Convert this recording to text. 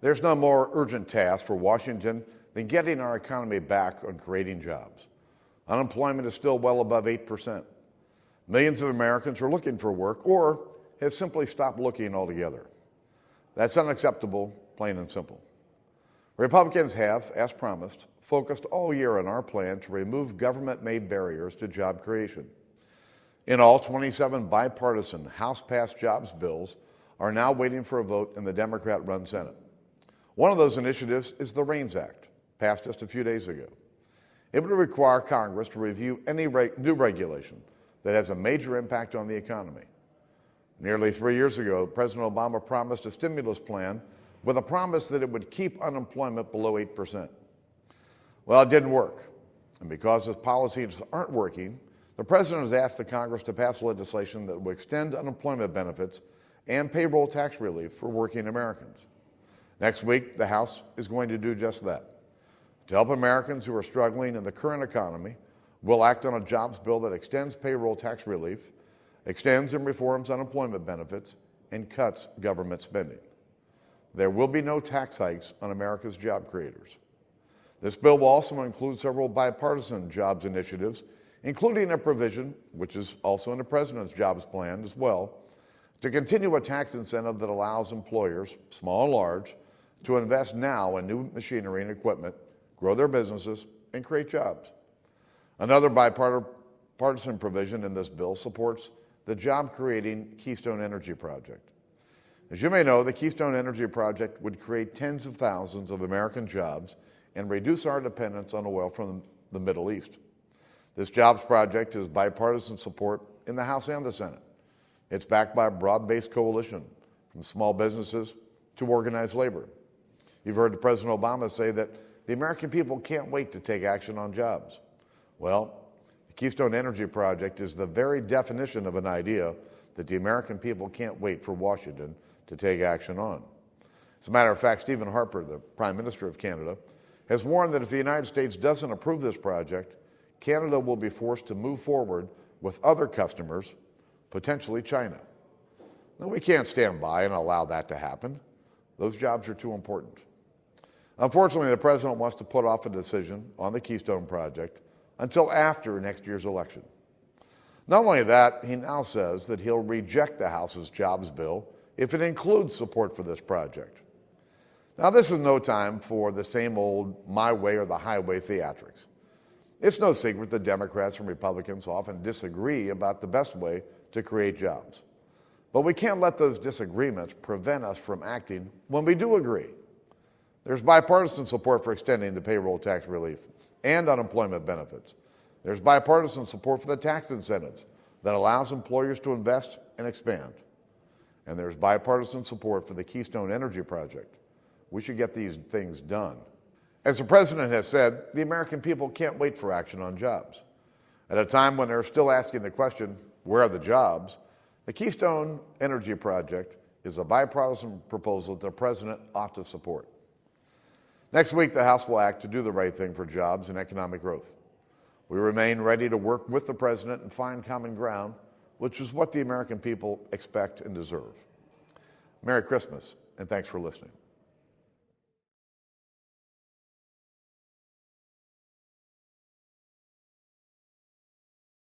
There's no more urgent task for Washington than getting our economy back on creating jobs. Unemployment is still well above 8%. Millions of Americans are looking for work or have simply stopped looking altogether. That's unacceptable, plain and simple. Republicans have, as promised, focused all year on our plan to remove government-made barriers to job creation. In all, 27 bipartisan House-passed jobs bills are now waiting for a vote in the Democrat-run Senate. One of those initiatives is the REINS Act, passed just a few days ago. It would require Congress to review any new regulation that has a major impact on the economy. Nearly 3 years ago, President Obama promised a stimulus plan with a promise that it would keep unemployment below 8%. Well, it didn't work. And because his policies aren't working, the president has asked the Congress to pass legislation that will extend unemployment benefits and payroll tax relief for working Americans. Next week, the House is going to do just that. To help Americans who are struggling in the current economy, we'll act on a jobs bill that extends payroll tax relief, extends and reforms unemployment benefits, and cuts government spending. There will be no tax hikes on America's job creators. This bill will also include several bipartisan jobs initiatives, including a provision, which is also in the president's jobs plan as well, to continue a tax incentive that allows employers, small and large, to invest now in new machinery and equipment, grow their businesses, and create jobs. Another bipartisan provision in this bill supports the job-creating Keystone Energy Project. As you may know, the Keystone Energy Project would create tens of thousands of American jobs and reduce our dependence on oil from the Middle East. This jobs project has bipartisan support in the House and the Senate. It's backed by a broad-based coalition from small businesses to organized labor. You've heard President Obama say that the American people can't wait to take action on jobs. Well, the Keystone Energy Project is the very definition of an idea that the American people can't wait for Washington to take action on. As a matter of fact, Stephen Harper, the Prime Minister of Canada, has warned that if the United States doesn't approve this project, Canada will be forced to move forward with other customers, potentially China. Now, we can't stand by and allow that to happen. Those jobs are too important. Unfortunately, the president wants to put off a decision on the Keystone Project until after next year's election. Not only that, he now says that he'll reject the House's jobs bill if it includes support for this project. Now, this is no time for the same old my way or the highway theatrics. It's no secret that Democrats and Republicans often disagree about the best way to create jobs. But we can't let those disagreements prevent us from acting when we do agree. There's bipartisan support for extending the payroll tax relief and unemployment benefits. There's bipartisan support for the tax incentives that allows employers to invest and expand. And there's bipartisan support for the Keystone Energy Project. We should get these things done. As the president has said, the American people can't wait for action on jobs. At a time when they're still asking the question, where are the jobs? The Keystone Energy Project is a bipartisan proposal that the president ought to support. Next week, the House will act to do the right thing for jobs and economic growth. We remain ready to work with the president and find common ground, which is what the American people expect and deserve. Merry Christmas, and thanks for listening.